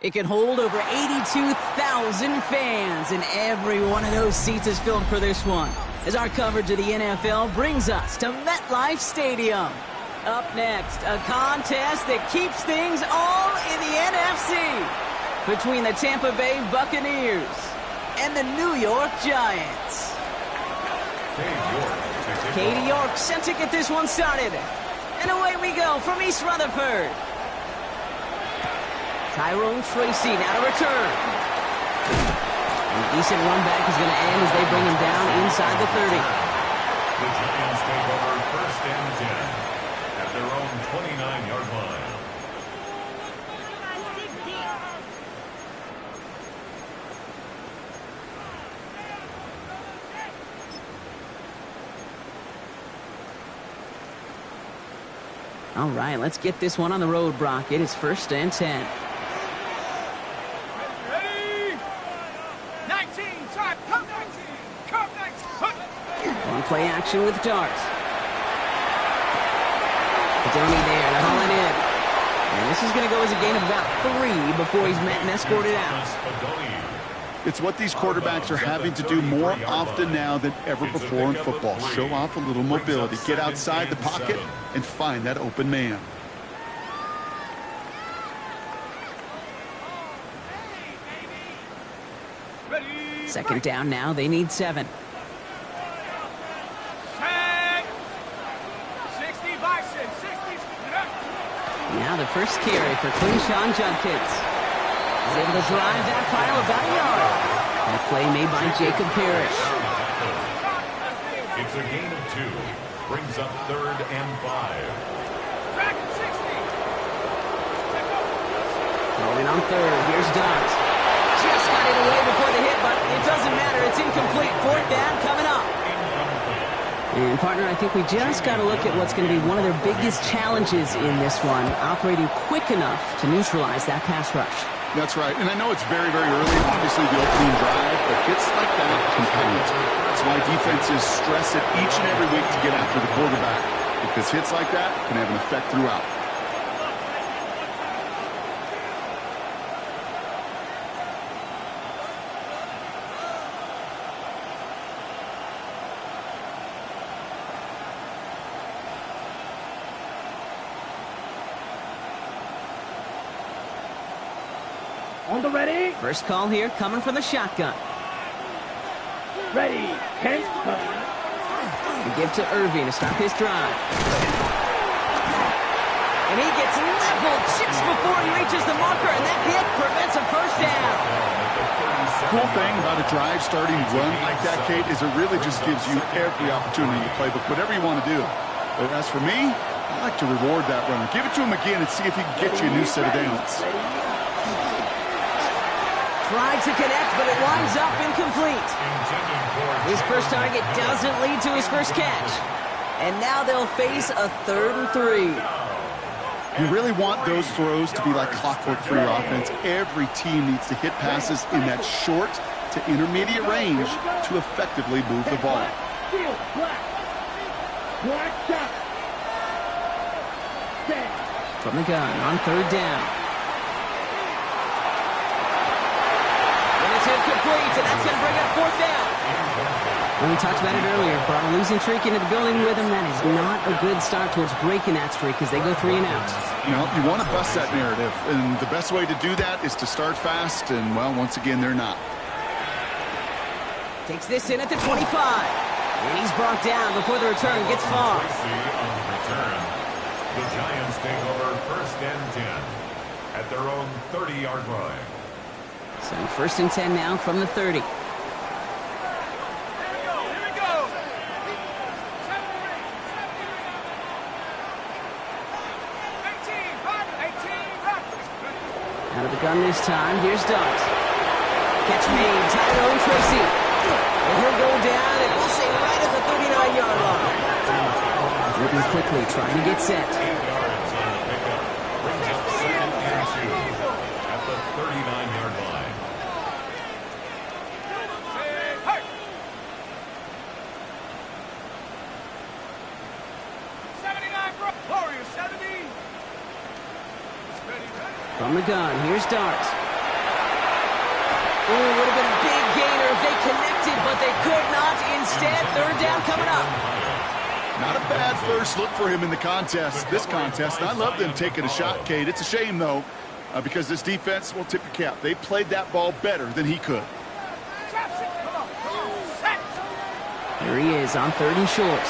It can hold over 82,000 fans, and every one of those seats is filled for this one, as our coverage of the NFL brings us to MetLife Stadium. Up next, a contest that keeps things all in the NFC between the Tampa Bay Buccaneers and the New York Giants. Katie York set to get this one started. And away we go from East Rutherford. Tyrone Tracy now to return. A decent run back is going to end as they bring him down inside the 30. The Giants take over 1st and 10 at their own 29-yard line. All right, let's get this one on the road, Brock. It is 1st and 10. Play action with Dart. Donnie there to haul it in. And this is going to go as a gain of about 3 before he's met and escorted out. It's what these quarterbacks are having to do more often now than ever before in football. Show off a little mobility. Get outside the pocket and find that open man. Second down now. They need 7. Now the first carry for Quinshawn Judkins. He's able to drive that pile about a yard. That play made by Jacob Parrish. It's a gain of 2. Brings up 3rd and 5. Going on 3rd. Here's Dart. Just got it away before the hit, but it doesn't matter. It's incomplete. 4th down coming up. And, partner, I think we just got to look at what's going to be one of their biggest challenges in this one, operating quick enough to neutralize that pass rush. That's right. And I know it's very, very early, obviously, the opening drive, but hits like that compound. That's why defenses stress it each and every week to get after the quarterback, because hits like that can have an effect throughout. On the ready. First call here coming from the shotgun. Ready. Kent. We give to Irving to start this drive. And he gets leveled just before he reaches the marker, and that hit prevents a first down. The cool thing about a drive starting run like that, Kate, is it really just gives you every opportunity to play, but whatever you want to do. But as for me, I like to reward that runner. Give it to him again and see if he can get you a new set of downs. Tried to connect, but it winds up incomplete. His first target doesn't lead to his first catch. And now they'll face a 3rd and 3. You really want those throws to be like clockwork for your offense. Every team needs to hit passes in that short to intermediate range to effectively move the ball. From the gun on 3rd down. Incomplete, and that's going to bring up 4th down. Well, we talked about it earlier. Brought a losing streak into the building with them. That is not a good start towards breaking that streak as they go 3 and out. You know, you want to bust that narrative, and the best way to do that is to start fast, and, well, once again, they're not. Takes this in at the 25. And he's brought down before the return gets far. The Giants take over 1st and 10 at their own 30-yard line. So 1st and 10 now from the 30. Out of the gun this time. Here's Dart. Catch made. Tyrone Tracy. quickly, trying to get set. 8 yards on the pickup. Brings up 2nd and 2 at the 39-yard line. From the gun, here's Dart. Oh, it would have been a big gainer if they connected, but they could not. Instead, 3rd down coming up. Not a bad first look for him in the this contest. And I love them taking a shot, Kate. It's a shame, though, because this defense will tip your cap. They played that ball better than he could. Here he is on 3rd and short.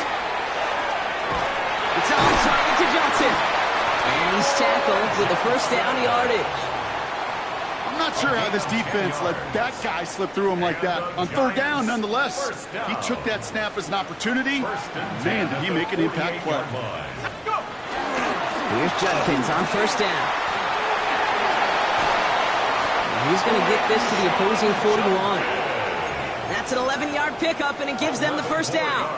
It's on target to Johnson. And he's tackled with the 1st down yardage. I'm not sure how this defense let that guy slip through him like that. On 3rd down, nonetheless, he took that snap as an opportunity. Man, did he make an impact play. Here's Judkins on 1st down. And he's going to get this to the opposing 41. That's an 11-yard pickup, and it gives them the 1st down.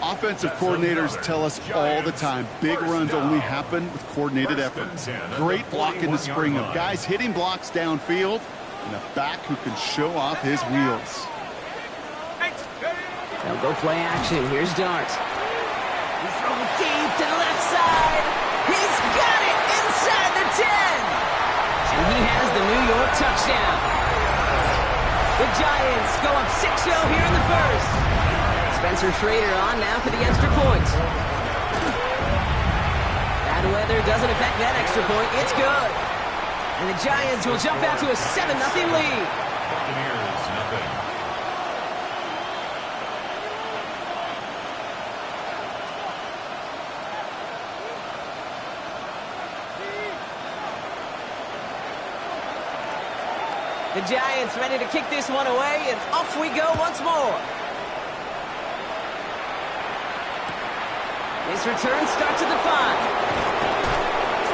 Offensive coordinators tell us all the time, big runs only happen with coordinated efforts. Great block in the spring of guys hitting blocks downfield and a back who can show off his wheels. They'll go play action. Here's Dart. He throws deep to the left side. He's got it inside the 10. And he has the New York touchdown. The Giants go up 6-0 here in the 1st. Spencer Schrader on now for the extra point. Bad weather doesn't affect that extra point. It's good. And the Giants will jump out to a 7-0 lead. Buccaneers, nothing. The Giants ready to kick this one away, and off we go once more. His return starts at the 5.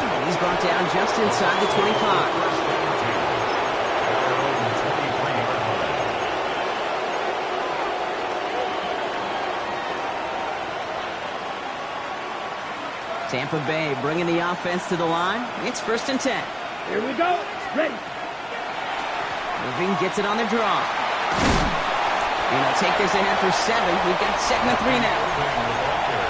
And he's brought down just inside the 25. Tampa Bay bringing the offense to the line. It's 1st and 10. Here we go. Ready. Irving gets it on the draw. And they'll take this ahead for 7. We've got 2nd and 3 now.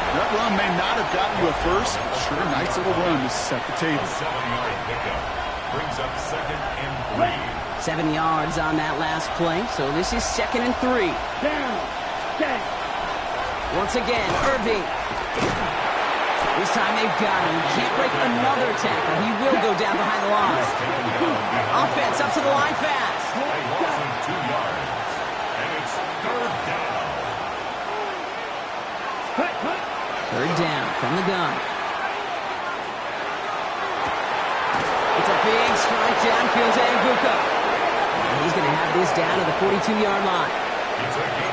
That run may not have gotten you a first, but sure, nice little run to set the table. 7-yard pickup brings up 2nd and 3. 7 yards on that last play, so this is 2nd and 3. Down. Set. Once again, Irving. This time they've got him. He can't break another tackle. He will go down behind the line. Offense up to the line fast. They lost him 2 yards. And it's 3rd down. 3rd down from the gun. It's a big strike downfield to Aguka. And he's going to have this down to the 42-yard line.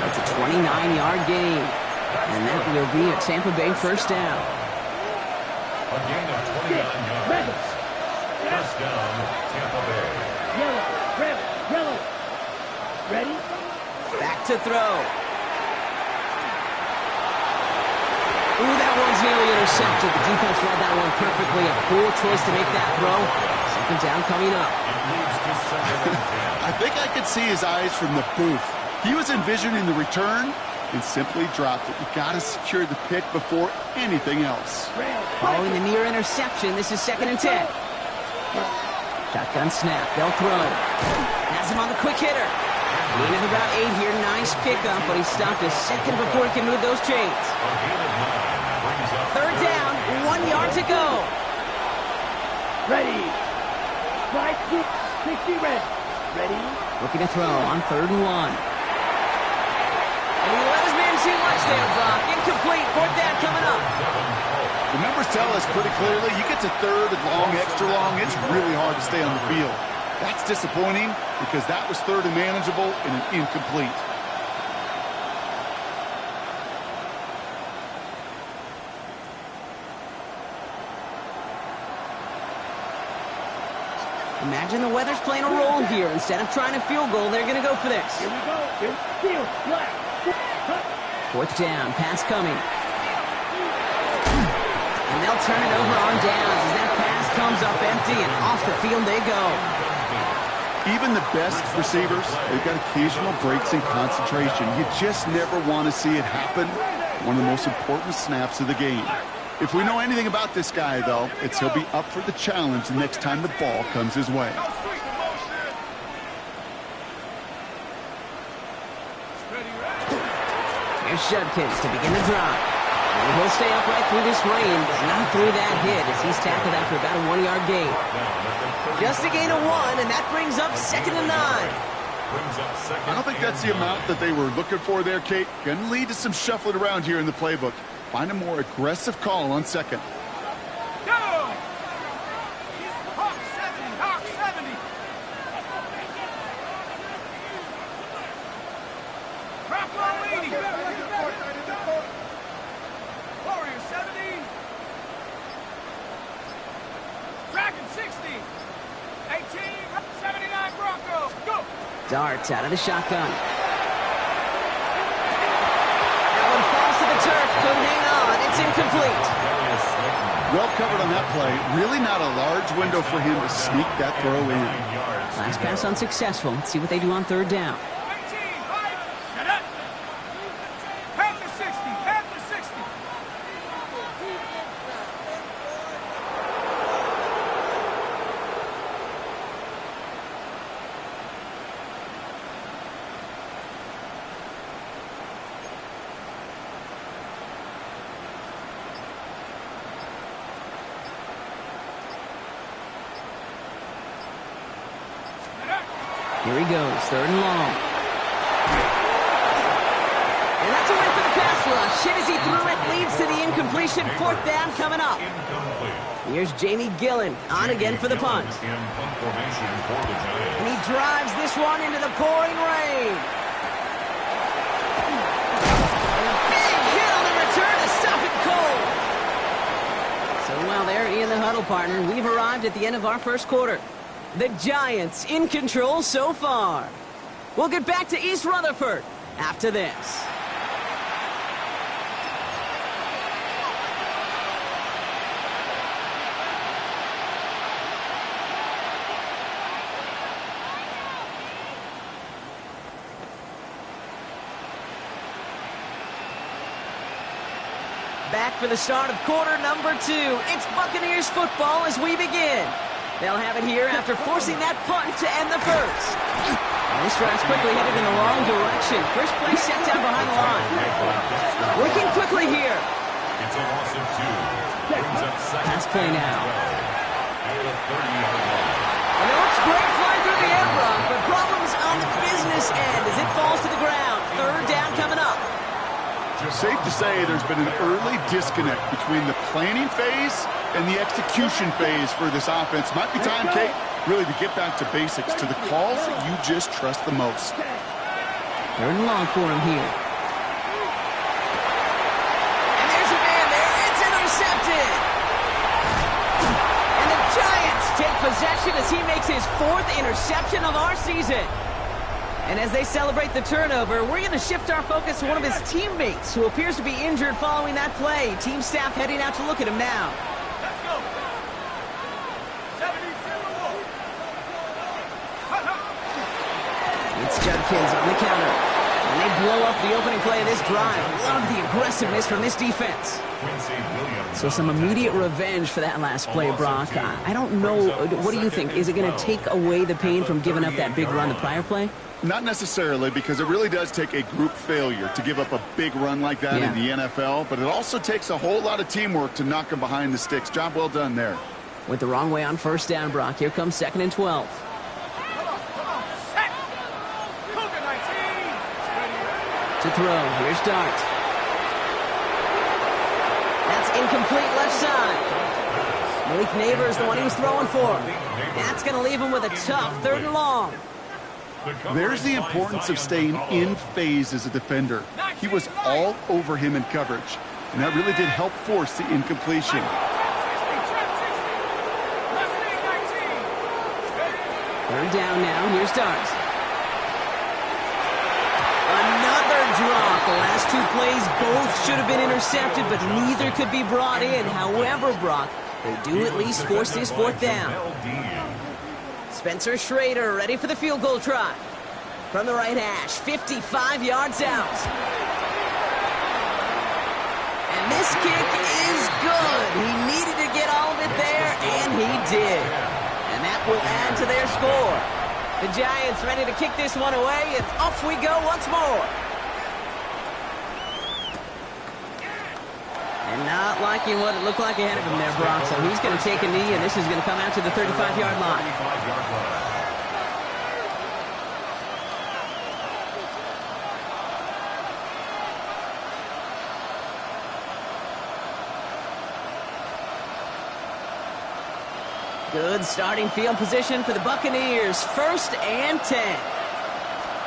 That's a 29-yard gain. And that will be a Tampa Bay 1st down. A gain of 29 yards. 1st down, Tampa Bay. Yellow. Red. Yellow. Ready. Back to throw. Ooh, that one's nearly intercepted. The defense read that one perfectly. A poor choice to make that throw. 2nd down coming up. I think I could see his eyes from the booth. He was envisioning the return and simply dropped it. You got to secure the pick before anything else. Following the near interception, this is 2nd and 10. Shotgun snap. They'll throw. Has him on the quick hitter. Gain of about 8 here. Nice pickup, but he stopped a second before he can move those chains. 3rd down, 1 yard to go. Ready. Slide 60 red. Ready. Looking to throw on 3rd and 1. And he let his man too much there, Brock. Incomplete. 4th down coming up. The numbers tell us pretty clearly, you get to 3rd and long, extra long, it's really hard to stay on the field. That's disappointing because that was 3rd and manageable and an incomplete. Imagine the weather's playing a role here. Instead of trying a field goal, they're going to go for this. Here we go. Here's Field. Black. 4th down. Pass coming. they'll turn it over on downs as that pass comes up empty, and off the field they go. Even the best receivers, they've got occasional breaks in concentration. You just never want to see it happen. One of the most important snaps of the game. If we know anything about this guy, though, it's he'll be up for the challenge the next time the ball comes his way. Here's Judkins to begin the drive. And he'll stay upright through this rain, but not through that hit as he's tackled after about a 1-yard gain. Just a gain of 1, and that brings up 2nd and 9. I don't think that's the amount that they were looking for there, Kate. Going to lead to some shuffling around here in the playbook. Find a more aggressive call on 2nd. Darts out of the shotgun. That one falls to the turf. Couldn't hang on. It's incomplete. Well covered on that play. Really not a large window for him to sneak that throw in. Last pass unsuccessful. Let's see what they do on 3rd down. Here he goes, 3rd and long. And that's a win for the pass rush. Hit as he threw it, leads to the incompletion. 4th down coming up. Here's Jamie Gillen on again for the punt. And he drives this one into the pouring rain. And a big hit on the return to stop it cold. So while they're in the huddle, partner, we've arrived at the end of our 1st quarter. The Giants in control so far. We'll get back to East Rutherford after this. Back for the start of quarter number 2. It's Buccaneers football as we begin. They'll have it here after forcing that punt to end the 1st. And this drive's quickly headed in the wrong direction. First play set down behind the line. Working quickly here. It's a loss of 2. Brings up 2nd. Pass play now. At the 30-yard line. And it looks great flying through the air, Brock, but problems on the business end as it falls to the ground. 3rd down coming up. Safe to say there's been an early disconnect between the planning phase and the execution phase for this offense. Might be time, Kate, really to get back to basics, to the calls that you just trust the most. 3rd and long for him here. And there's a man there. It's intercepted. And the Giants take possession as he makes his 4th interception of our season. And as they celebrate the turnover, we're going to shift our focus to one of his teammates who appears to be injured following that play. Team staff heading out to look at him now. Let's go. 72. It's Judkins on the counter. And they blow up the opening play of this drive. Love the aggressiveness from this defense. So some immediate revenge for that last play, Brock. I don't know. What do you think? Is it going to take away the pain from giving up that big run the prior play? Not necessarily, because it really does take a group failure to give up a big run like that in the NFL, but it also takes a whole lot of teamwork to knock them behind the sticks. Job well done there. Went the wrong way on 1st down, Brock. Here comes 2nd and 12. To throw. Here's Dart. That's incomplete left side. Malik Neighbors, the one he was throwing for. That's going to leave him with a tough 3rd and long. There's the importance of staying in phase as a defender. He was all over him in coverage, and that really did help force the incompletion. 3rd down now. Here's Dart. Another drop. The last two plays both should have been intercepted, but neither could be brought in. However, Brock, they do at least force this fourth down. Spencer Schrader ready for the field goal try. From the right hash, 55 yards out. And this kick is good. He needed to get all of it there, and he did. And that will add to their score. The Giants ready to kick this one away, and off we go once more. And not liking what it looked like ahead of him there, Brock. So he's going to take a knee, and this is going to come out to the 35-yard line. Good starting field position for the Buccaneers. 1st and 10.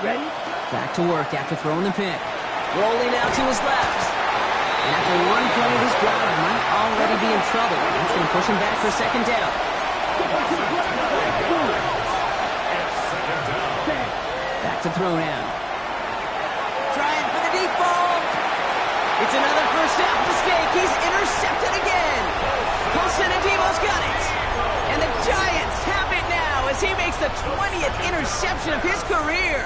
Ready? Back to work after throwing the pick. Rolling out to his left. And after one play, this drive might already be in trouble. That's going to push him back for 2nd down. Back to throw now. Trying for the deep ball. It's another first half mistake. He's intercepted again. Colson Adebo's got it. And the Giants have it now as he makes the 20th interception of his career.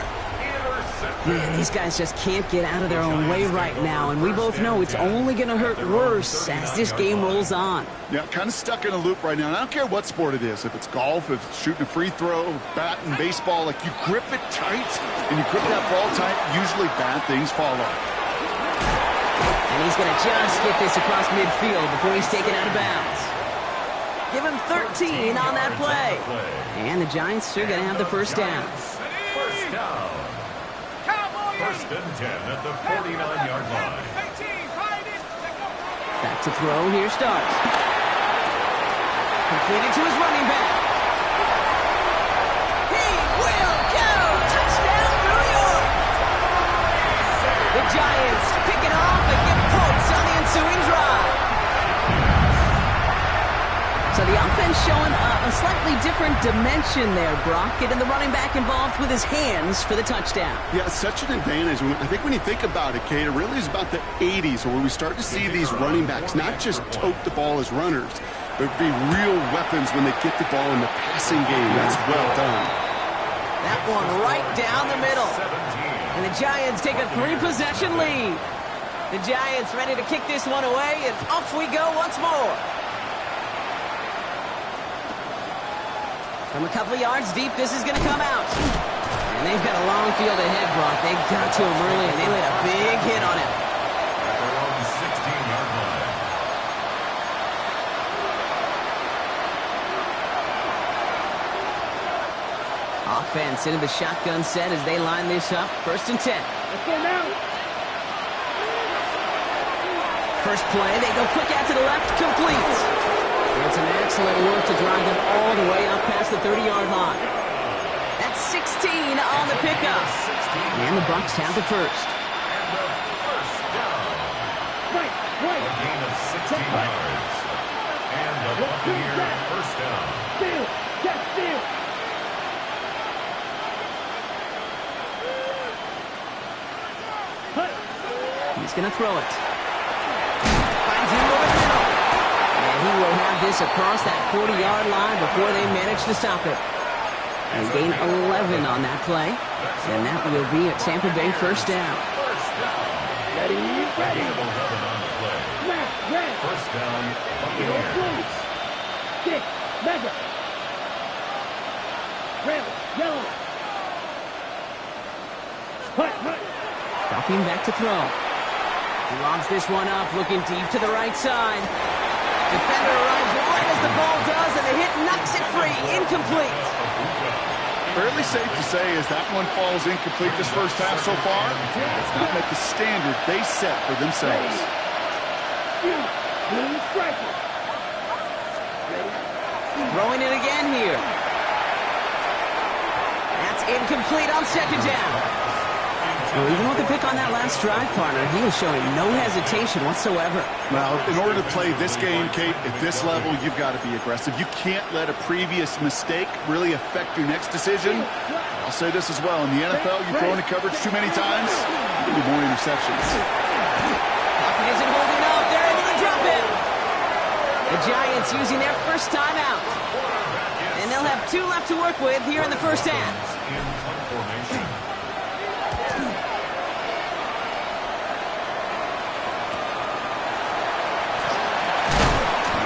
Man, these guys just can't get out of their own way right now, and we both know it's only going to hurt worse as this game rolls on. Yeah, kind of stuck in a loop right now. And I don't care what sport it is. If it's golf, if it's shooting a free throw, batting, baseball, like you grip it tight and you grip that ball tight, usually bad things follow. And he's going to just get this across midfield before he's taken out of bounds. Give him 13 on that play. And the Giants are going to have the first down. First down. 1st and 10 at the 49-yard line. Back to throw. Here starts. Completed to his running back. He will go. Touchdown, New York. The Giants pick it off and get points on the ensuing drive. So the offense showing a slightly different dimension there, Brock. Getting the running back involved with his hands for the touchdown. Yeah, such an advantage. I think when you think about it, Kate, it really is about the 80s where we start to see these running backs not just tote the ball as runners, but be real weapons when they get the ball in the passing game. That's well done. That one right down the middle. And the Giants take a 3-possession lead. The Giants ready to kick this one away, and off we go once more. From a couple of yards deep, this is going to come out. And they've got a long field ahead, Brock. They got to him early, and they laid a big hit on him. At their own 16-yard line. Offense into the shotgun set as they line this up. 1st and 10. Let's go now. First play, they go quick out to the left, complete. It's an excellent work to drive them all the way up past the 30-yard line. That's 16 on the pickup. And the Bucs have the first. And the first down. Right. A gain of 16 yards. And the Buccaneer first down. Steal. Get steal. He's going to throw it. Finds him over the middle. And he will have this across that 40-yard line before they manage to stop it. They gain 11 on that play. And that will be a Tampa Bay first down. Ready. Available weapon on the play. Left. Red. First down, Buccaneers. Stick. Mega. Red. Yellow. Hut. Dropping back to throw. He lobs this one up, looking deep to the right side. Defender arrives right as the ball does, and the hit knocks it free. Incomplete. Fairly safe to say as that one falls incomplete this first half so far, it's not met the standard they set for themselves. Blue striker. Throwing it again here. That's incomplete on 2nd down. Well, even with the pick on that last drive, partner, he was showing no hesitation whatsoever. Well, in order to play this game, Kate, at this level, you've got to be aggressive. You can't let a previous mistake really affect your next decision. I'll say this as well. In the NFL, you throw into coverage too many times, you'll be more interceptions. Pocket isn't holding up. They're able to drop it. The Giants using their first timeout. And they'll have 2 left to work with here in the first half. In punt formation.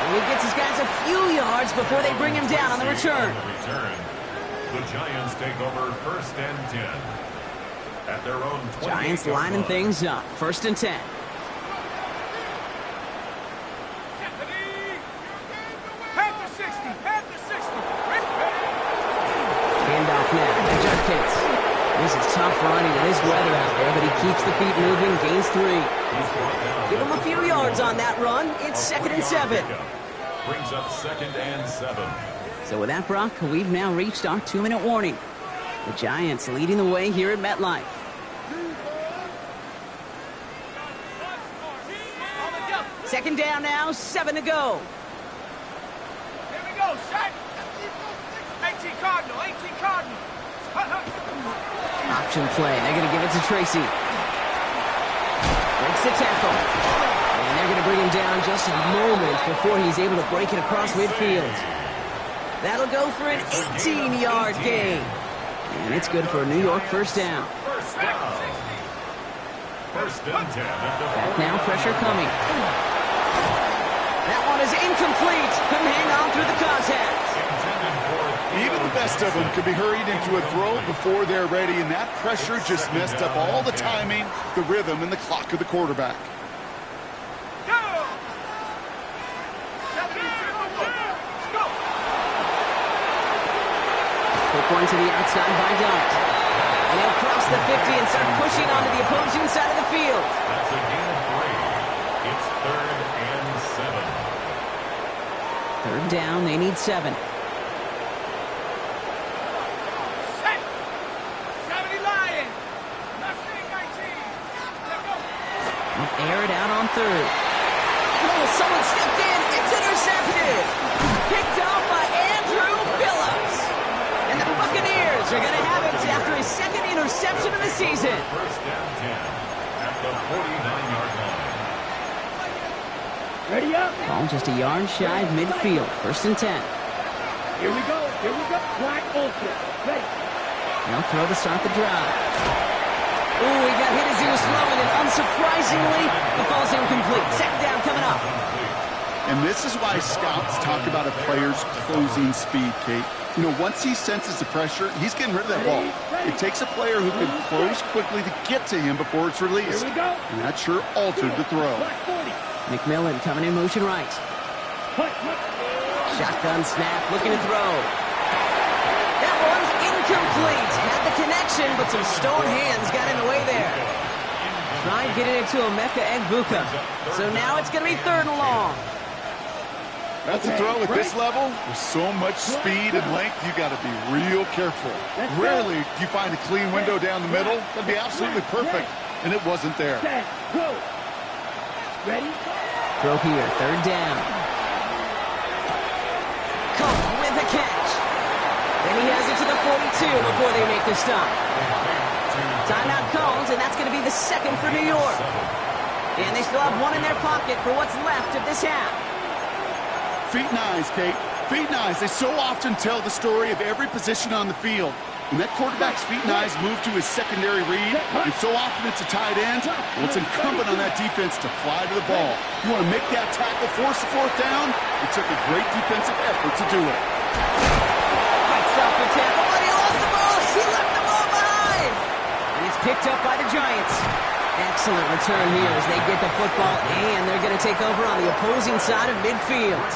He gets his guys a few yards before they bring him down on the return. The Giants take over 1st and 10. At their own 20. Giants lining things up. 1st and 10. Handoff now to Judkins. This is tough running in this weather out there, but he keeps the feet moving, gains 3. Give him a few yards on that run. It's 2nd and 7. Brings up 2nd and 7. So with that, Brock, we've now reached our 2-minute warning. The Giants leading the way here at MetLife. Second down now, 7 to go. Here we go, set. 18 Cardinal, 18 Cardinal. Option play. They're going to give it to Tracy. Breaks the tackle. And they're going to bring him down just a moment before he's able to break it across midfield. That'll go for an 18-yard gain. And it's good for a New York first down. First and 10. Back now, pressure coming. That one is incomplete. Couldn't hang on through the contact. Even the best of them could be hurried into a throw before they're ready, and that pressure just messed up all the timing, the rhythm, and the clock of the quarterback. Quick one to the outside by Dart. And he'll cross the 50 and start pushing onto the opposing side of the field. That's a gain of 3. It's 3rd and 7. 3rd down, they need 7. Air it out on 3rd. Oh, someone stepped in. It's intercepted. Picked up by Andrew Phillips. And the Buccaneers are going to have it after his 2nd interception of the season. First down 10 at the 49-yard line. Ready up. Ball just a yard shy of midfield. 1st and 10. Here we go. Here we go. Black Ultra. Ready. They'll throw to start the drive. Ooh, he got hit as he was throwing, and unsurprisingly, the ball's incomplete. 2nd down coming up. And this is why scouts talk about a player's closing speed, Kate. You know, once he senses the pressure, he's getting rid of that ball. It takes a player who can close quickly to get to him before it's released. Here we go. And that sure altered the throw. Black 40. McMillan coming in motion right. Punt, punt. Shotgun snap, looking to throw. That one's incomplete. Had the connection, but some stone hands got in the way there. Tried getting it to Emeka Egbuka. So now it's going to be 3rd and long. That's a throw at this level. With so much speed and length, you got to be real careful. Rarely do you find a clean window down the middle. That'd be absolutely perfect, and it wasn't there. Set. Go. Ready. Throw here, 3rd down. Cook with a catch. Then he has it to the 42 before they make the stop. Timeout called, and that's going to be the 2nd for New York. And they still have 1 in their pocket for what's left of this half. Feet and eyes, Kate. Feet and eyes. They so often tell the story of every position on the field. When that quarterback's feet and eyes move to his secondary read, and so often it's a tight end, well, it's incumbent on that defense to fly to the ball. You want to make that tackle, force the 4th down? It took a great defensive effort to do it. Fights off the tackle, but he lost the ball. He left the ball behind. And it's picked up by the Giants. Excellent return here as they get the football, and they're going to take over on the opposing side of midfield.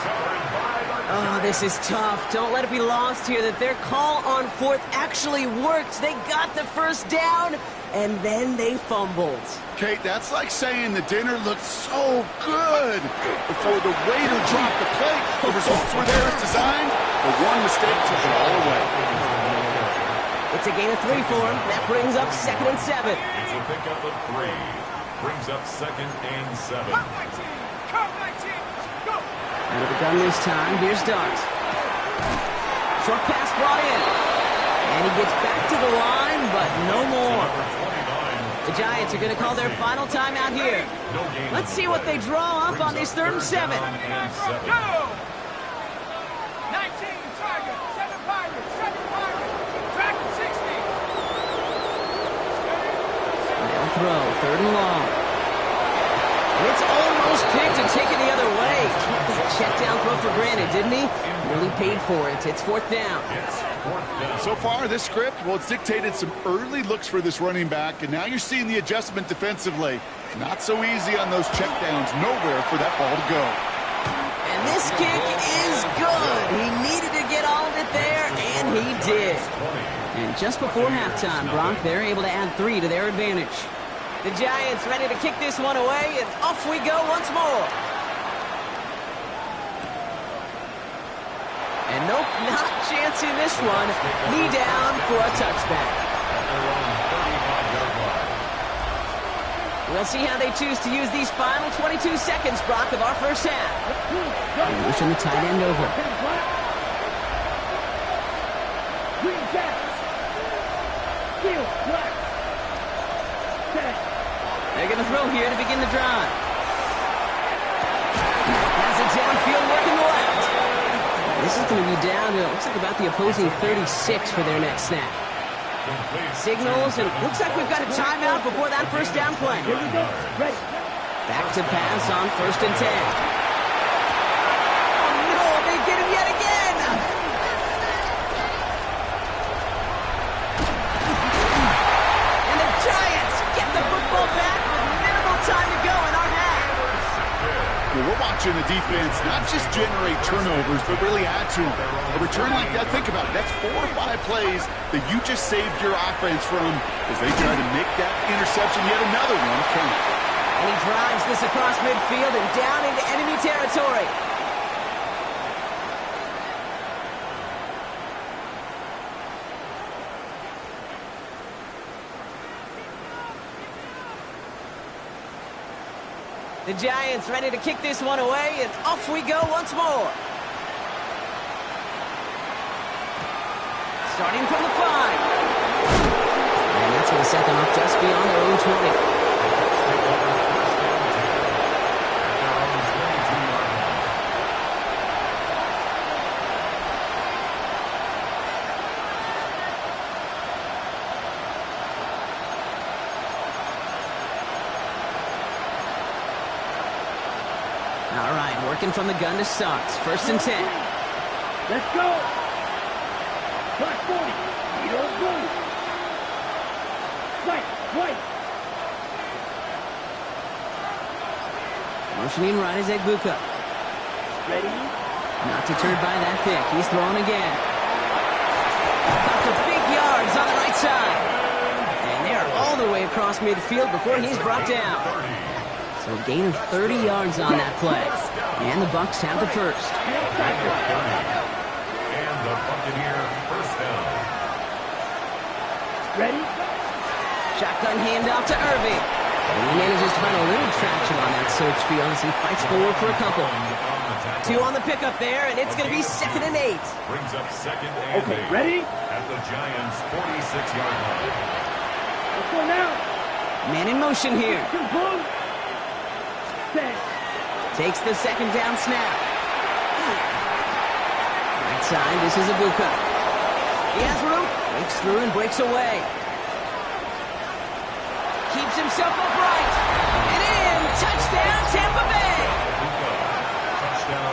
Oh, this is tough. Don't let it be lost here that their call on 4th actually worked. They got the 1st down, and then they fumbled. Kate, that's like saying the dinner looked so good before the waiter dropped the plate. The results were there as designed, but one mistake took it all away. It's a gain of 3 for him. That brings up 2nd and 7. It's a pickup of 3. Brings up 2nd and 7. Out of the gun this time, here's Dart. Short pass brought in. And he gets back to the line, but no more. Number 29, The Giants are going to call their final timeout here. Let's see what they draw up on this 3rd and 7. Go! 19 Tiger, 7 Pirates, 7 Pirates. Track at 60. They'll throw 3rd and long. And it's almost picked and taken the other way. Took that check down throw for granted, didn't he? Really paid for it. It's 4th down. So far, this script, well, it's dictated some early looks for this running back, and now you're seeing the adjustment defensively. Not so easy on those checkdowns. Nowhere for that ball to go. And this kick is good. He needed to get all of it there, and he did. And just before halftime, Brock, they're able to add 3 to their advantage. The Giants ready to kick this one away, and off we go once more. And nope, not chancing this one. Knee down for a touchback. We'll see how they choose to use these final 22 seconds, Brock, of our first half. They motion the tight end over. Green Jacks. Steel Black. They're going to throw here to begin the drive. Has it downfield working left. This is going to be down to, it looks like about the opposing 36 for their next snap. Signals, and looks like we've got a timeout before that first down play. Here we go. Ready. Back to pass on 1st and 10. Oh no, they get him yet again! And the Giants get the football back with minimal time to go in our half. Well, we're watching the defense not just generate turnovers, but really add to them. A return like that, think about it, that's 4 or 5 plays that you just saved your offense from as they try to make that interception, yet another one count. And he drives this across midfield and down into enemy territory. The Giants ready to kick this one away, and off we go once more. Starting from the 5. And that's going to set them up just beyond their own 20. All right, working from the gun to start. 1st and 10. Let's go. Black 40. Yellow blue. White. Motioning right is Egbuka. Ready. Not deterred by that pick. He's throwing again. Got the big yards on the right side. And they are all the way across midfield before he's brought down. So a gain of 30 yards on that play. And the Bucs have the first. And the Buccaneer first down. Ready. Shotgun handoff to Irving. And he manages to find a little traction on that search field as he fights forward for a couple. 2 on the pickup there, and it's going to be 2nd and 8. Brings up 2nd and 8. Ready. At the Giants' 46-yard line. Let's go now. Man in motion here. Blue. Set. Takes the 2nd down snap. Right side, this is Egbuka. He has room. Breaks through and breaks away. Keeps himself upright. And in. Touchdown, Tampa Bay.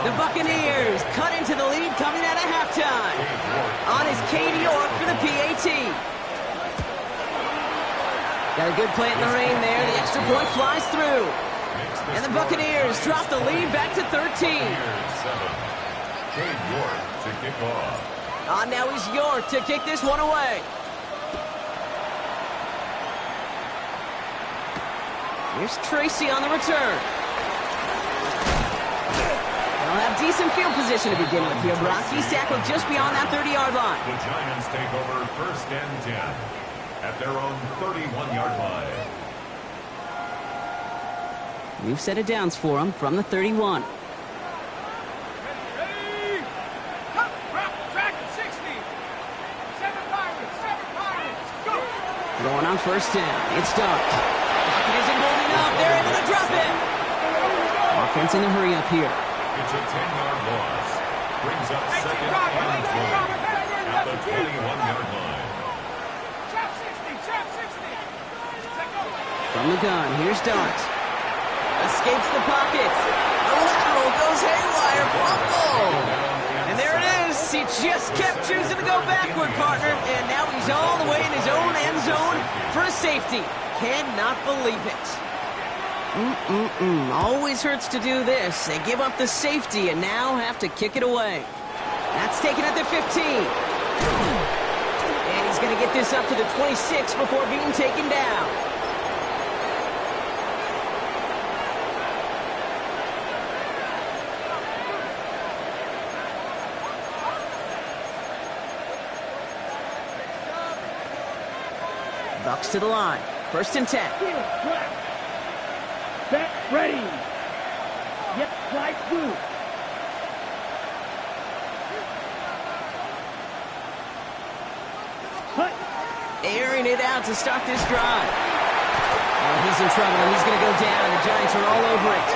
The Buccaneers cut into the lead coming out of halftime. On is Cade York for the PAT. Got a good play in the rain there. The extra point flies through. And the Buccaneers drop the lead back to 13. Cade York to kick off. Now is York to kick this one away. Here's Tracy on the return. They'll have decent field position to begin with here. Brock, he's tackled just beyond that 30-yard line. The Giants take over 1st and 10 at their own 31-yard line. New set of downs for him from the 31. Ready. Come, Brock, track at 60. 7 Pirates, 7 Pirates. Go. Going on first down. It's Dart. Pocket isn't holding up. They're able to drop it. Offense in a hurry up here. It's a 10-yard loss. Brings up second and 20 at the 21-yard line. Trap 60, trap 60. Take over. From the gun, here's Dart. Escapes the pocket. The lateral goes haywire. Fumble. And there it is. He just kept choosing to go backward, partner. And now he's all the way in his own end zone for a safety. Cannot believe it. Always hurts to do this. They give up the safety and now have to kick it away. That's taken at the 15. And he's going to get this up to the 26 before being taken down. Bucks to the line. First and 10. Set, ready. Yep, fly through. Cut. Airing it out to start this drive. Oh, he's in trouble, and he's going to go down. The Giants are all over it.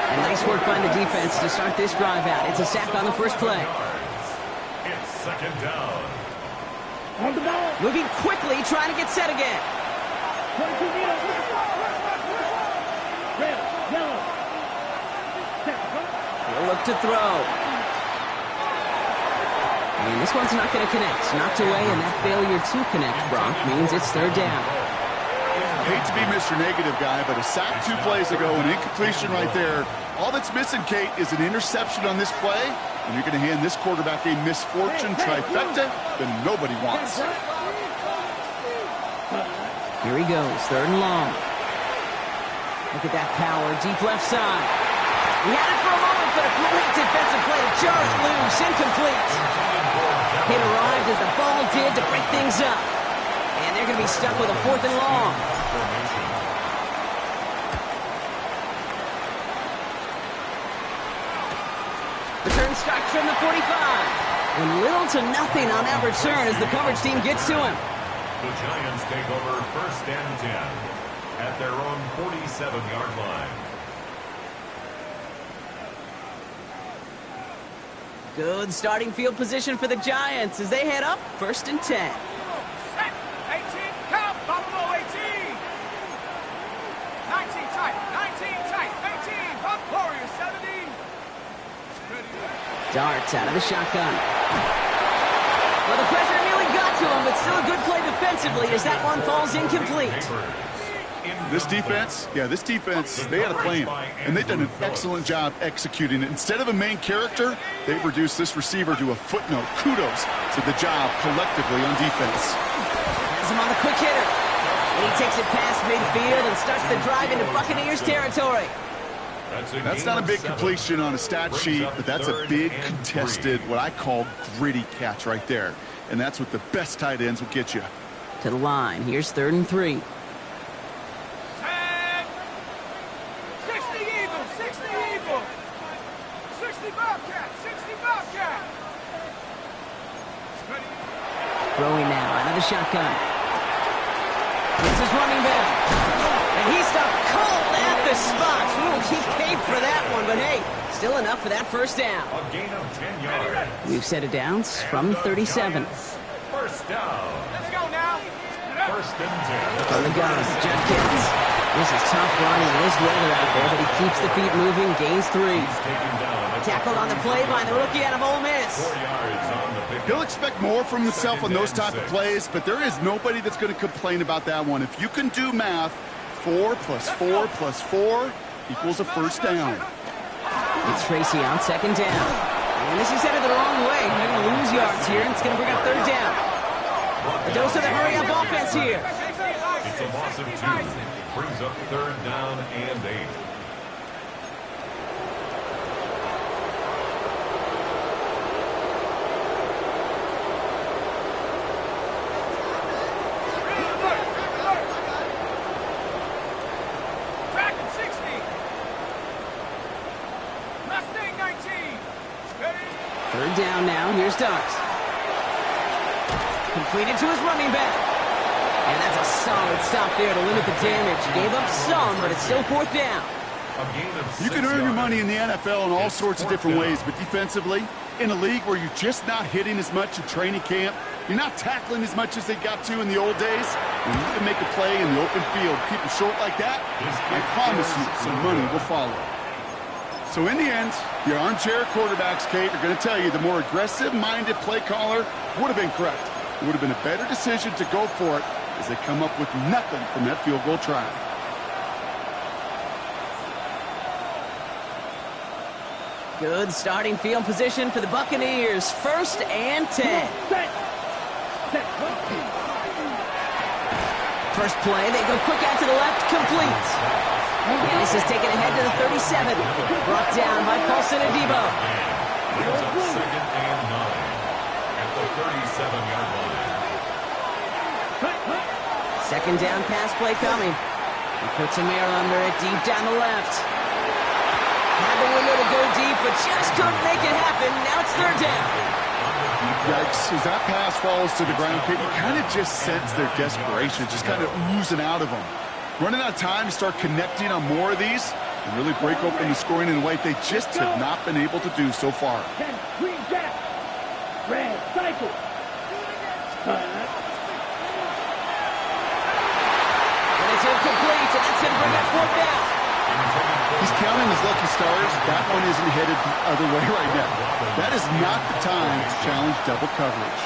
And nice work by the defense to start this drive out. It's a sack on the first play. It's second down. On the ball. Moving quickly, trying to get set again. 22 meters. Red, yellow. Set, go. He'll look to throw. And this one's not going to connect. Knocked away, and that failure to connect, Bronk, means it's third down. Hate to be Mr. Negative guy, but a sack 2 plays ago, an incompletion right there. All that's missing, Kate, is an interception on this play, and you're going to hand this quarterback a misfortune trifecta that nobody wants. Here he goes, third and long. Look at that power, deep left side. He had it for a moment, but a great defensive play to jar it loose, incomplete. Hit arrived as the ball did to break things up. And they're going to be stuck with a fourth and long. Return starts from the 45. And little to nothing on that return as the coverage team gets to him. The Giants take over first and 10 at their own 47-yard line. Good starting field position for the Giants as they head up first and 10. Set. 18, count. Buffalo 18. 19 tight. 19 tight. 18. Buck Warriors 17. Darts out of the shotgun. Well, the pressure nearly got to him, but still a good play defensively as that one falls incomplete. This defense, they had a plan, and they've done an excellent job executing it. Instead of a main character, they've reduced this receiver to a footnote. Kudos to the job collectively on defense. Has him on the quick hitter. And he takes it past midfield and starts the drive into Buccaneers territory. That's not a big completion on a stat sheet, but that's a big contested, what I call gritty catch right there. And that's what the best tight ends will get you. To the line. Here's third and 3. 60 Eagles, 60 Eagles. 60 Bobcat, 60 Bobcat. Throwing now out of the shotgun. It's his running back. And he stopped cold at the spot. Ooh, he paid for that one, but hey, still enough for that first down. A gain of 10 yards. We've set it down from 37. First down. Let's go now. First and 10. On the gun, Jenkins. This is tough running. This weather out there, but he keeps the feet moving, gains 3. Taken down. Tackled on the play by the rookie out of Ole Miss. 4 yards on the pick. He'll expect more from himself on those type of plays, but there is nobody that's going to complain about that one. If you can do math, 4 plus 4 plus 4 equals a first down. It's Tracy on second down. And this is headed the wrong way. They're going to lose yards here, and it's going to bring up third down. A dose of the hurry-up offense here. It's a loss of 2. Brings up third down and 8. Dragon 60. Mustang 19. Steady. Third down now. Here's Dart. Completed to his running back. And that's a solid stop there to limit the damage. Gave up some, but it's still 4th down. You can earn your money in the NFL in all sorts of different ways, but defensively, in a league where you're just not hitting as much in training camp, you're not tackling as much as they got to in the old days, when you can make a play in the open field, keep it short like that, I promise you some money will follow. So in the end, the armchair quarterbacks, Kate, are going to tell you the more aggressive-minded play caller would have been correct. It would have been a better decision to go for it as they come up with nothing from that field goal try. Good starting field position for the Buccaneers. 1st and 10. First play, they go quick out to the left, complete. And this is taken ahead to the 37. Brought down by Paulson Adebo. Brings up 2nd and 9 at the 37-yard line. 2nd down pass play coming. He puts Amir under it deep down the left. Had the window to go deep, but just couldn't make it happen. Now it's 3rd down. Yikes, as that pass falls to the ground, Kate, you kind of just sense their desperation, just kind of oozing out of them. Running out of time to start connecting on more of these and really break open the scoring in a way they just have not been able to do so far. Green jack. Red cycle. And it's incomplete, and that's going to bring up 4th down. He's counting his lucky stars. That one isn't headed the other way right now. That is not the time to challenge double coverage.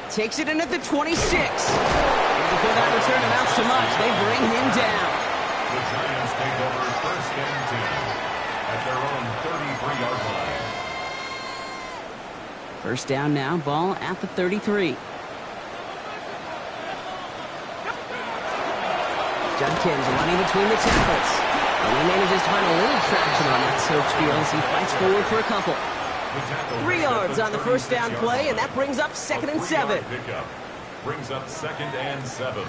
Takes it in at the 26. And before that return amounts to much, they bring him down. The Giants take over 1st and 10 at their own 33-yard line. 1st down now, ball at the 33. Judkins running between the tackles. And he manages to find a little traction on that Soaps field as he fights forward for a couple. 3 yards on the 1st down play, and that brings up 2nd and 7. Pickup brings up 2nd and 7.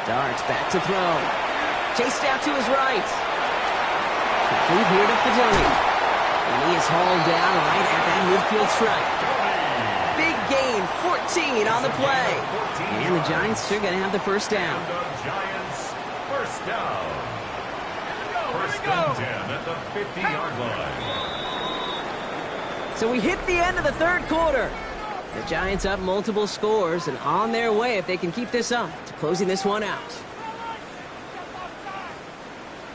Darts back to throw. Chased out to his right. Complete here to Fedoni. And he is hauled down right at that midfield stripe. Big gain, 14 on the play. And the Giants are going to have the 1st down. The Giants 1st down. 1st and 10 at the 50-yard line. So we hit the end of the 3rd quarter. The Giants up multiple scores and on their way if they can keep this up to closing this one out.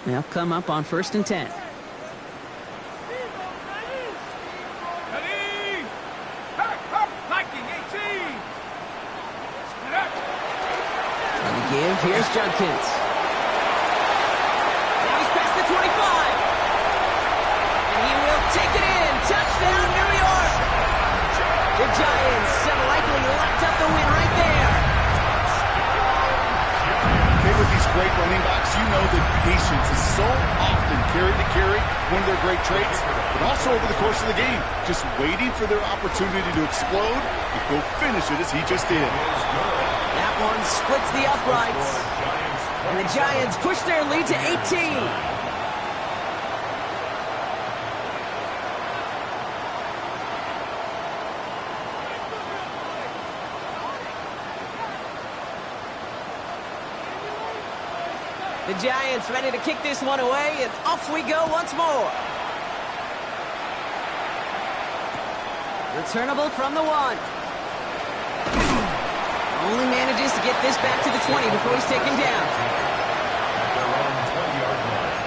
They'll come up on 1st and 10. And the give, here's Judkins. Now he's past the 25. And he will take it in. Touchdown, New York. The Giants have likely locked up the win right there. Okay, with these great running backs, you know that patience is so often carry to carry, one of their great traits, but also over the course of the game, just waiting for their opportunity to explode and go finish it as he just did. That one splits the uprights. And the Giants push their lead to 18. The Giants ready to kick this one away, and off we go once more. Returnable from the 1. Only manages to get this back to the 20 before he's taken down. Their own 20-yard line.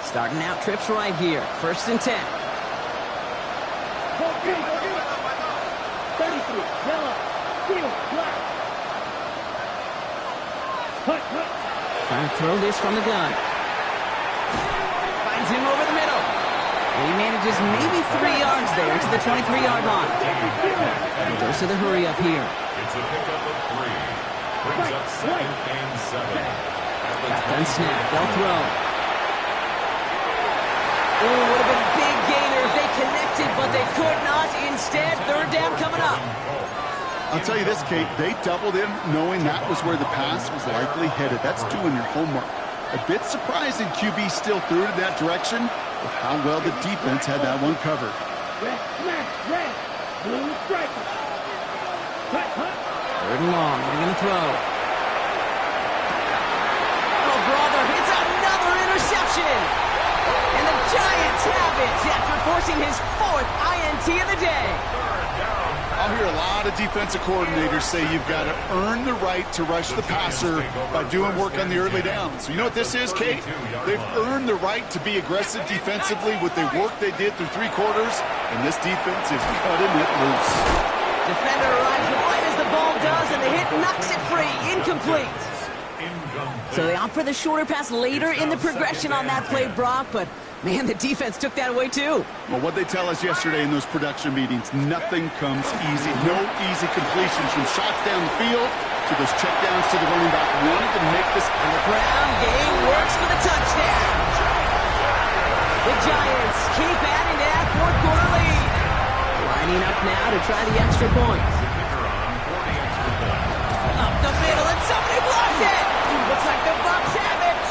Starting out trips right here. 1st and 10. 33, yellow, field, black. Trying to throw this from the gun. Finds him over the middle. And he manages maybe 3 yards there to the 23-yard line. And goes to the hurry up here. It's a pickup of 3. Brings up 2nd and 7. Shotgun snap. They'll throw. Oh, would have been a big gainer if they connect connected, but they could not. Instead, third down coming up. I'll tell you this, Kate, they doubled him knowing that was where the pass was likely headed. That's doing your homework. A bit surprising QB still threw it in that direction, but how well the defense had that one covered. Red, smash, red. Blue striker. Cut, cut. Third and long, they're going to throw. Oh, brother, it's another interception. And the Giants have it after forcing his fourth INT of the day. I'll hear a lot of defensive coordinators say you've got to earn the right to rush the passer by doing work on the early downs. You know what this is, Kate? They've earned the right to be aggressive defensively with the work they did through 3 quarters, and this defense is cutting it loose. Defender arrives right as the ball does, and the hit knocks it free. Incomplete. So they opt for the shorter pass later in the progression on that play, Brock, but man, the defense took that away too. Well, what they tell us yesterday in those production meetings, nothing comes easy. No easy completions from shots down the field to those checkdowns to the running back. Wanted to make this on the ground game works for the touchdown. The Giants keep adding to that fourth quarter lead. Lining up now to try the extra point. Up the middle, and somebody blocked it. Looks like the Bucs have it.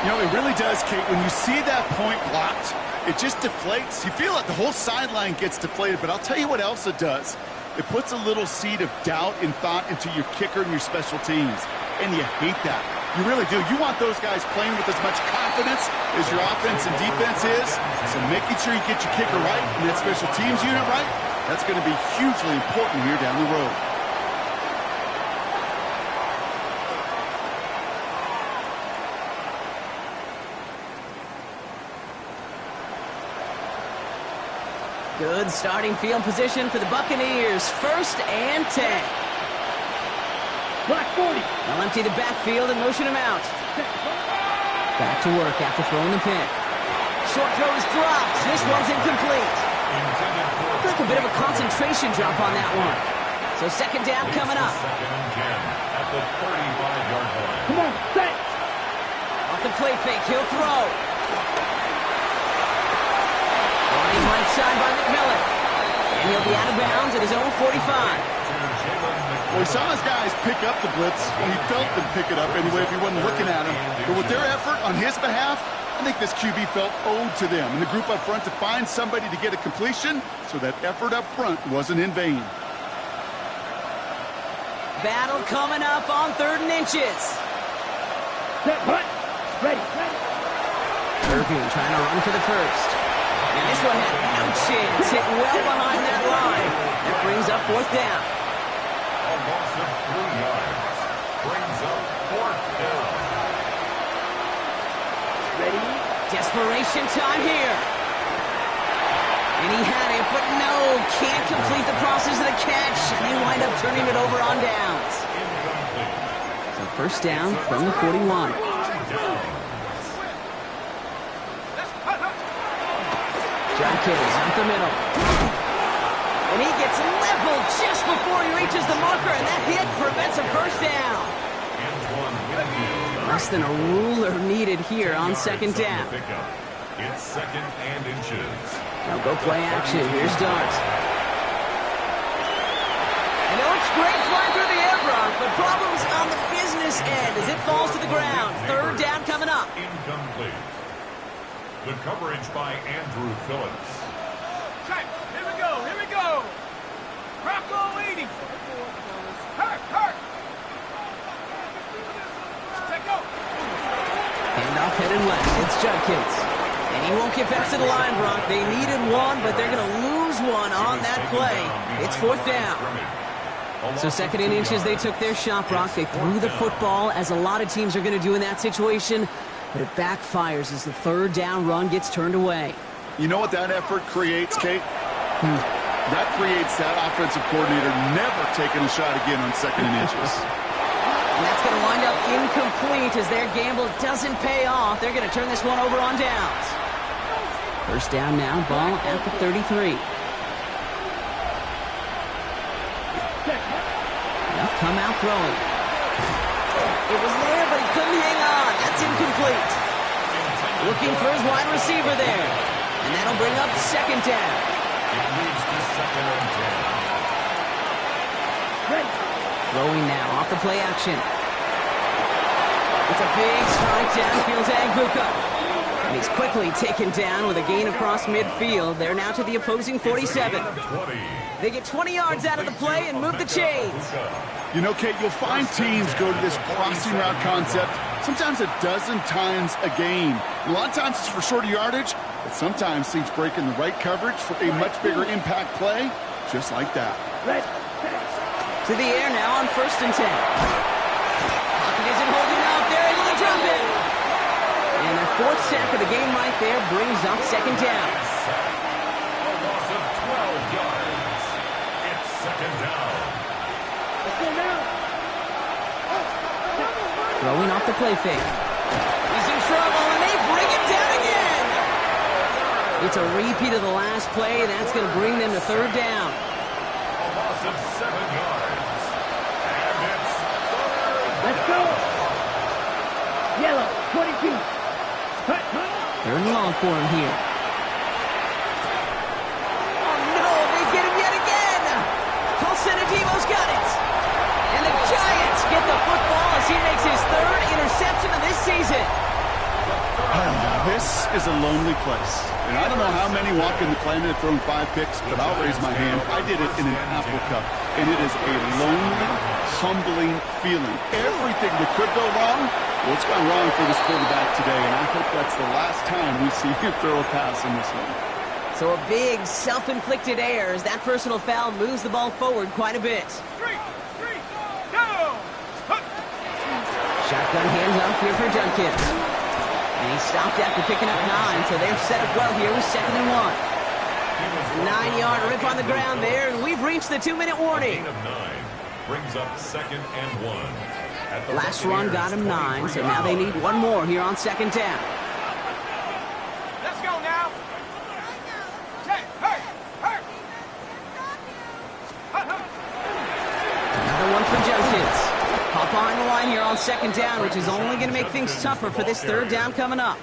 You know, it really does, Kate. When you see that point blocked, it just deflates. You feel like the whole sideline gets deflated, but I'll tell you what else it does. It puts a little seed of doubt and thought into your kicker and your special teams, and you hate that. You really do. You want those guys playing with as much confidence as your offense and defense is, so making sure you get your kicker right and that special teams unit right, that's going to be hugely important here down the road. Good starting field position for the Buccaneers. 1st and 10. Black 40. They'll empty the backfield and motion him out. Back to work after throwing the pick. Short throw is dropped. This one's incomplete. Like a bit of a concentration drop on that one. So second down coming up. Second and 10 at the 35-yard line. Come on, set. Off the play fake, he'll throw. Running right side by McMillan. And he'll be out of bounds at his own 45. Well, he saw his guys pick up the blitz, and he felt them pick it up anyway if he wasn't looking at him. But with their effort on his behalf, I think this QB felt owed to them and the group up front to find somebody to get a completion, so that effort up front wasn't in vain. Battle coming up on 3rd and inches. Set, hut. Ready, ready. Irving trying to run for the first. And this one had no chance. Hit well behind that line. That brings up 4th down. A loss of 3 yards. Brings up 4th down. Ready. Desperation time here. And he had it, but no, can't complete the process of the catch. And they wind up turning it over on downs. So 1st down from the 41. John Kittle out the middle. And he gets leveled just before he reaches the marker, and that hit prevents a 1st down. Less than a ruler needed here on 2nd down. It's 2nd and inches. Now go play action. Here's Dart. I know it's great flying through the air, Brock, but problems on the business end as it falls to the ground. 3rd down coming up. Incomplete. The coverage by Andrew Phillips. Check. Here we go. Here we go. Rocco 80. Hurt. Check go. Handoff headed left. It's Judkins. And he won't get back to the line, Brock. They needed one, but they're going to lose one on that play. It's 4th down. So 2nd and inches, they took their shot, Brock. They threw the football, as a lot of teams are going to do in that situation. But it backfires as the 3rd down run gets turned away. You know what that effort creates, Kate? That creates that offensive coordinator never taking a shot again on 2nd and inches. And that's going to wind up incomplete as their gamble doesn't pay off. They're going to turn this one over on downs. 1st down now, ball at the 33. They'll come out throwing. It was there, but he couldn't hang on. That's incomplete. Looking for his wide receiver there. And that'll bring up 2nd down. It leads to second and 10. Ready. Throwing now off the play action. It's a big strike downfield to Aguka. And he's quickly taken down with a gain across midfield. They're now to the opposing 47. They get 20 yards out of the play and move the chains. You know, Kate, you'll find teams go to this crossing route concept sometimes a dozen times a game. A lot of times it's for shorter yardage, but sometimes teams break in the right coverage for a much bigger impact play, just like that. Ready. To the air now on 1st and 10. Pocket isn't holding up. They're able to drop it. And their 4th sack of the game right there brings up 2nd down. A loss of 12 yards. It's 2nd down. Let's go now. Throwing off the play fake. He's in trouble, and they bring him down again. It's a repeat of the last play. That's going to bring them to 3rd down. A loss of 7 yards. And it's 3rd. Let's go. Yellow, 22. Cut. 3rd and long for him here. Oh, no, they get him yet again. Paul Senadimo's got it. And the Giants get the football as he makes his 3rd interception of this season. This is a lonely place. And I don't know how many walk in the planet have thrown 5 picks, but I'll raise my hand. I did it in an Apple Cup. And it is a lonely, humbling feeling. Everything that could go wrong, well, it's gone wrong for this quarterback today. And I hope that's the last time we see him throw a pass in this one. So a big self-inflicted error as that personal foul moves the ball forward quite a bit. 3, go! Shotgun handoff here for Dunkins. And he stopped after picking up 9, so they're set up well here with 2nd and 1. 9-yard rip on the ground there, and we've reached the 2-minute warning. Gain of 9 brings up 2nd and 1. At the Last run got him 9, so now they need one more here on 2nd down. Let's go now. Hey, hey, hey. Another one for Dunkins. Hop behind the line here on 2nd down, which is only going to make things tougher for this 3rd down coming up.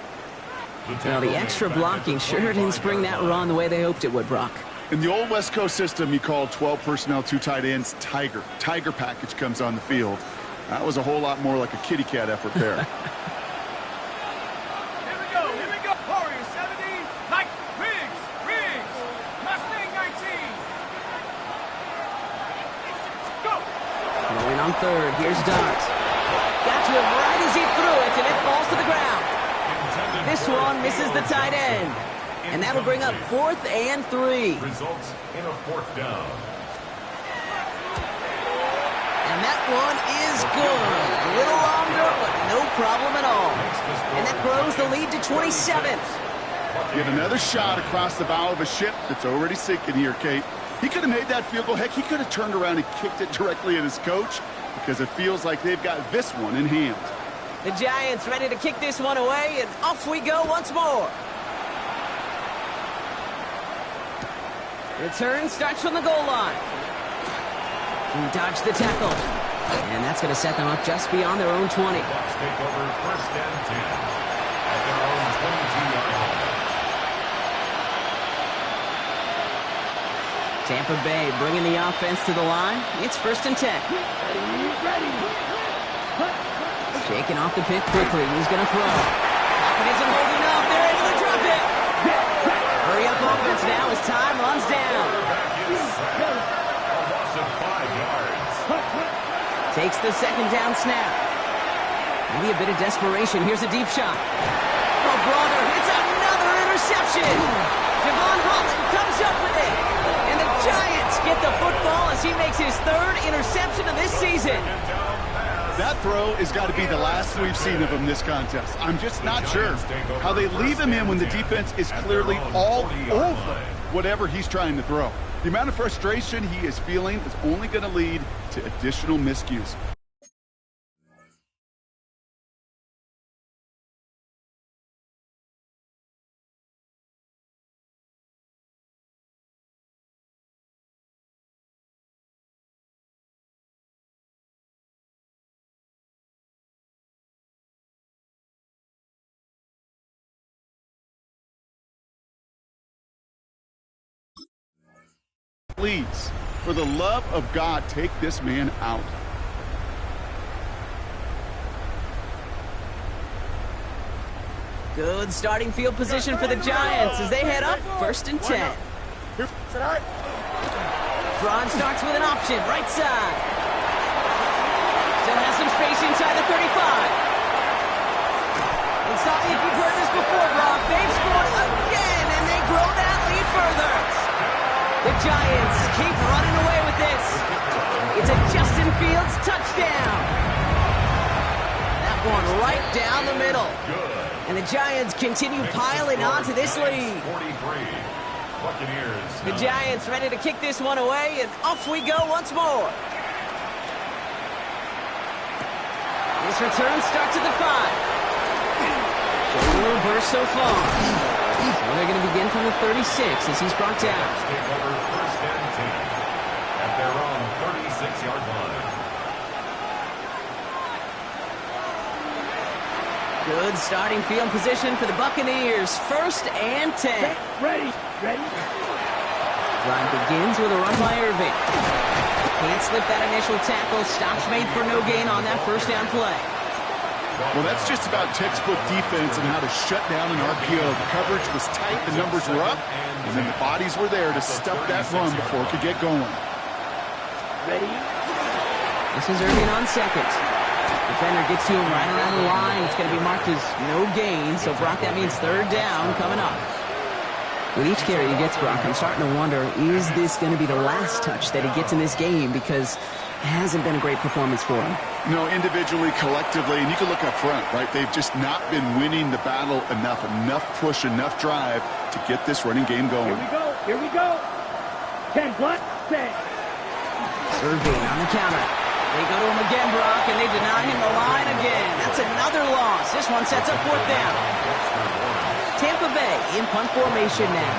Now, the extra blocking sure didn't spring that run the way they hoped it would, Brock. In the old West Coast system, you called 12 personnel, 2 tight ends, Tiger. Tiger package comes on the field. That was a whole lot more like a kitty cat effort there. Here we go. Warriors 70, like Riggs, Mustang 19. Go. Going on 3rd, here's Dart. Got to him right as he threw it, and it falls to the ground. This one misses the tight end. And that'll bring up 4th and 3. Results in a 4th down. And that one is good. A little longer, but no problem at all. And that grows the lead to 27. Get another shot across the bow of a ship that's already sinking here, Kate. He could have made that field goal. Heck, he could have turned around and kicked it directly at his coach because it feels like they've got this one in hand. The Giants ready to kick this one away, and off we go once more. Return starts from the goal line. He dodged the tackle. And that's going to set them up just beyond their own 20. Bucs take over 1st and 10 at their own 22-yard line. Tampa Bay bringing the offense to the line. It's 1st and 10. Ready. Shaking off the pick quickly. Who's going to throw? Pocket isn't holding up. They're able to drop it. Hurry up offense now as time runs down. Back is sacked. A loss of 5 yards. Takes the 2nd down snap. Maybe a bit of desperation. Here's a deep shot. Oh, Bronner hits another interception. Javon Holland comes up with it. And the Giants get the football as he makes his 3rd interception of this season. That throw has got to be the last we've seen of him this contest. I'm just not sure how they leave him in when the defense is clearly all over whatever he's trying to throw. The amount of frustration he is feeling is only going to lead to additional miscues. Please, for the love of God, take this man out. Good starting field position for the Giants as they head up 1st and 10. Braun starts with an option, right side. Still has some space inside the 35. And stop me if you've heard this before, Brock. They've scored again, and they grow that lead further. The Giants keep running away with this. It's a Justin Fields touchdown. That one right down the middle. And the Giants continue piling on to this lead. The Giants ready to kick this one away, and off we go once more. This return starts at the 5. A little burst so far. So they're going to begin from the 36 as he's brought down. Take over 1st and 10 at their own 36-yard line. Good starting field position for the Buccaneers. 1st and 10. Ready. Drive begins with a run by Irving. Can't slip that initial tackle. Stops made for no gain on that 1st down play. Well, that's just about textbook defense and how to shut down an RPO. The coverage was tight, the numbers were up, and then the bodies were there to stuff that run before it could get going. Ready. This is Irving on 2nd. Defender gets to him right around the line. It's going to be marked as no gain, so Brock, that means 3rd down coming up. With each carry he gets, Brock, I'm starting to wonder, is this going to be the last touch that he gets in this game? Because it hasn't been a great performance for him. No, individually, collectively, and you can look up front, right? They've just not been winning the battle enough push, enough drive to get this running game going. Here we go. 10 plus 10. Irving on the counter. They go to him again, Brock, and they deny him the line again. That's another loss. This one sets up 4th down. Tampa Bay in punt formation now.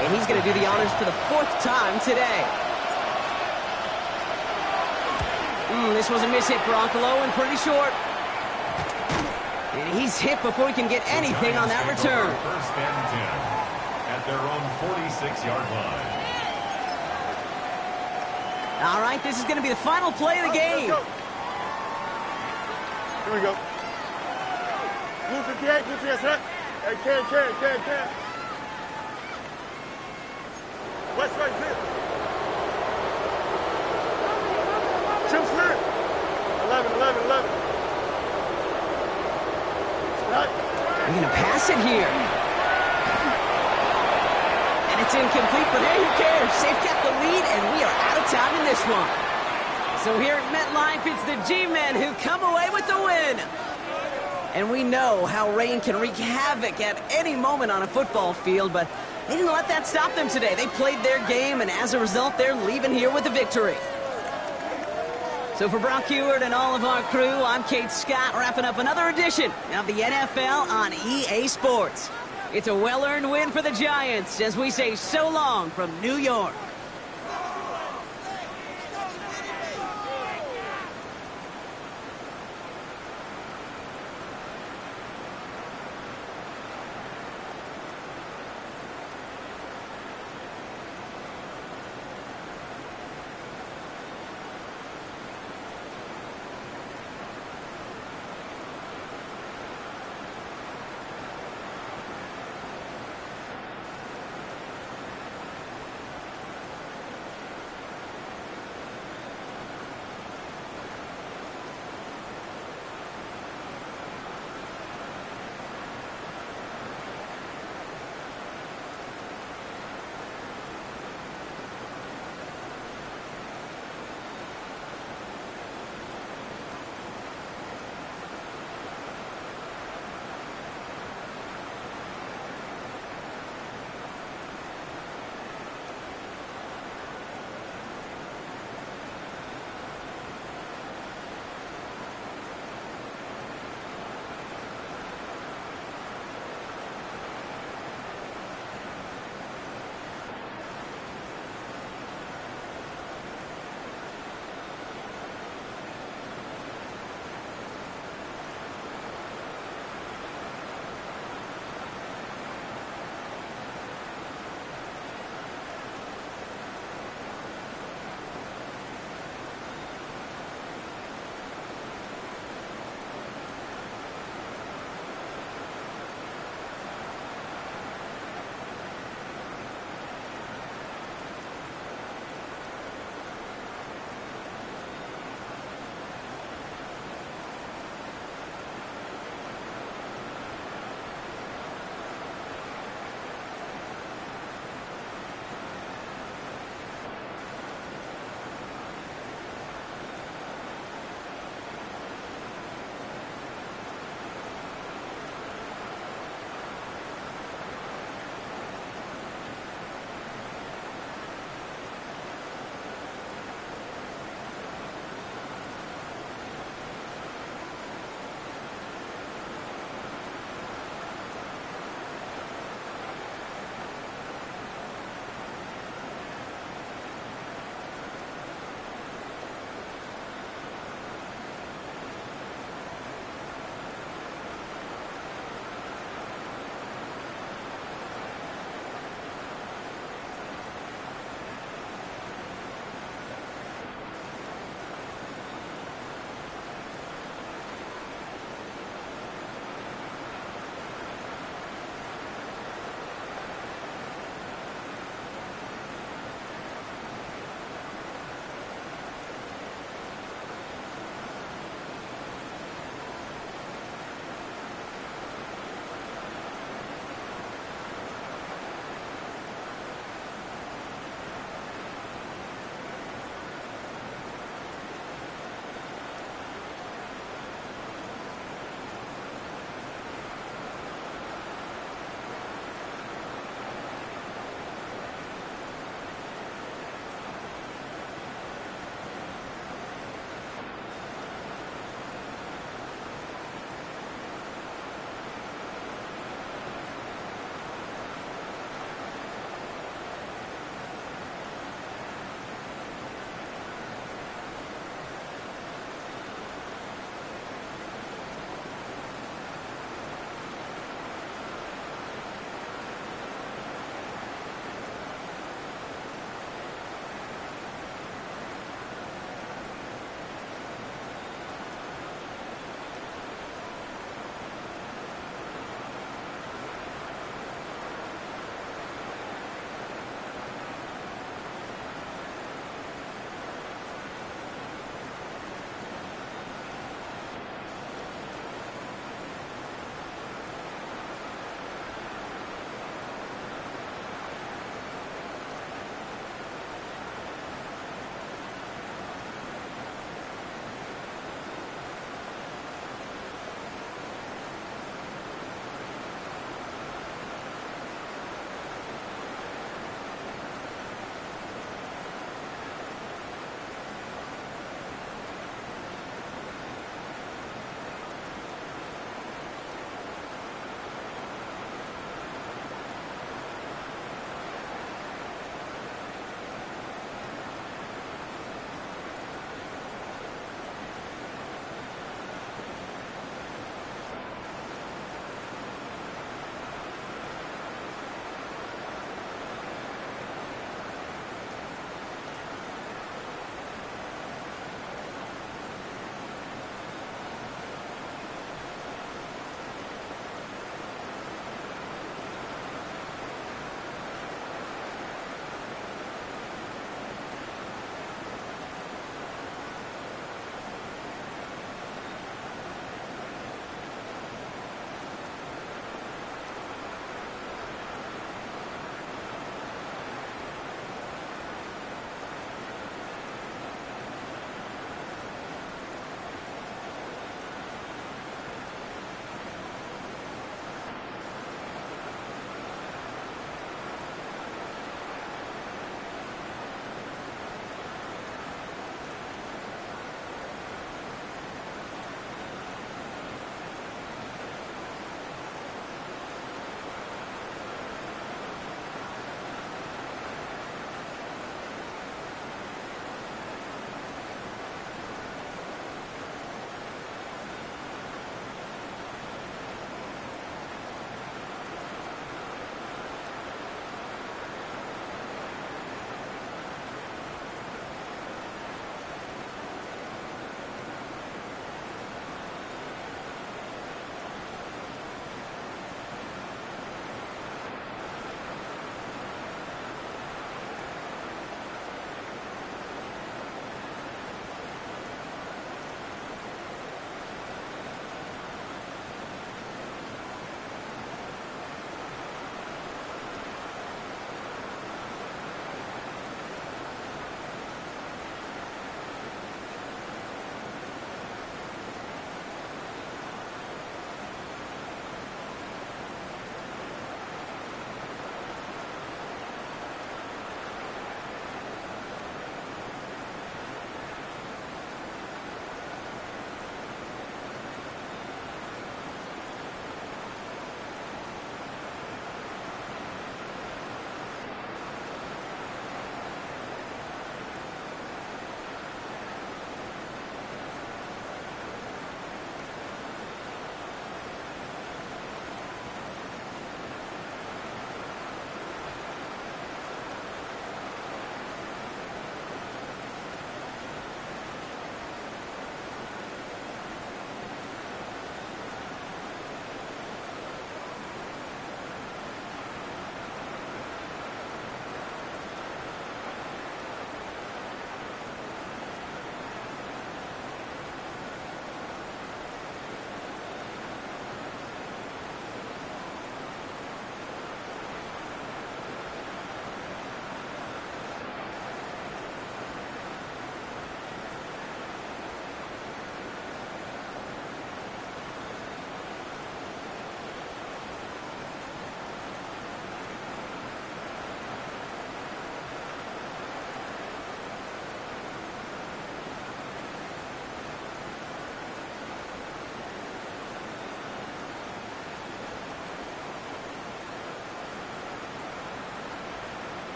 And he's going to do the honors for the 4th time today. This was a miss-hit, Brock, low and pretty short. And he's hit before he can get anything on that return. 1st and 10 at their own 46-yard line. All right, this is going to be the final play of the game. Here we go. Hey, can. West right here. Jim Smith. 11. They're going to pass it here. And it's incomplete, but hey, who cares? They've got the lead, and we are out of time in this one. So here at MetLife, it's the G-Men who come away with the win. And we know how rain can wreak havoc at any moment on a football field, but they didn't let that stop them today. They played their game, and as a result, they're leaving here with a victory. So for Brock Huard and all of our crew, I'm Kate Scott, wrapping up another edition of the NFL on EA Sports. It's a well-earned win for the Giants as we say so long from New York.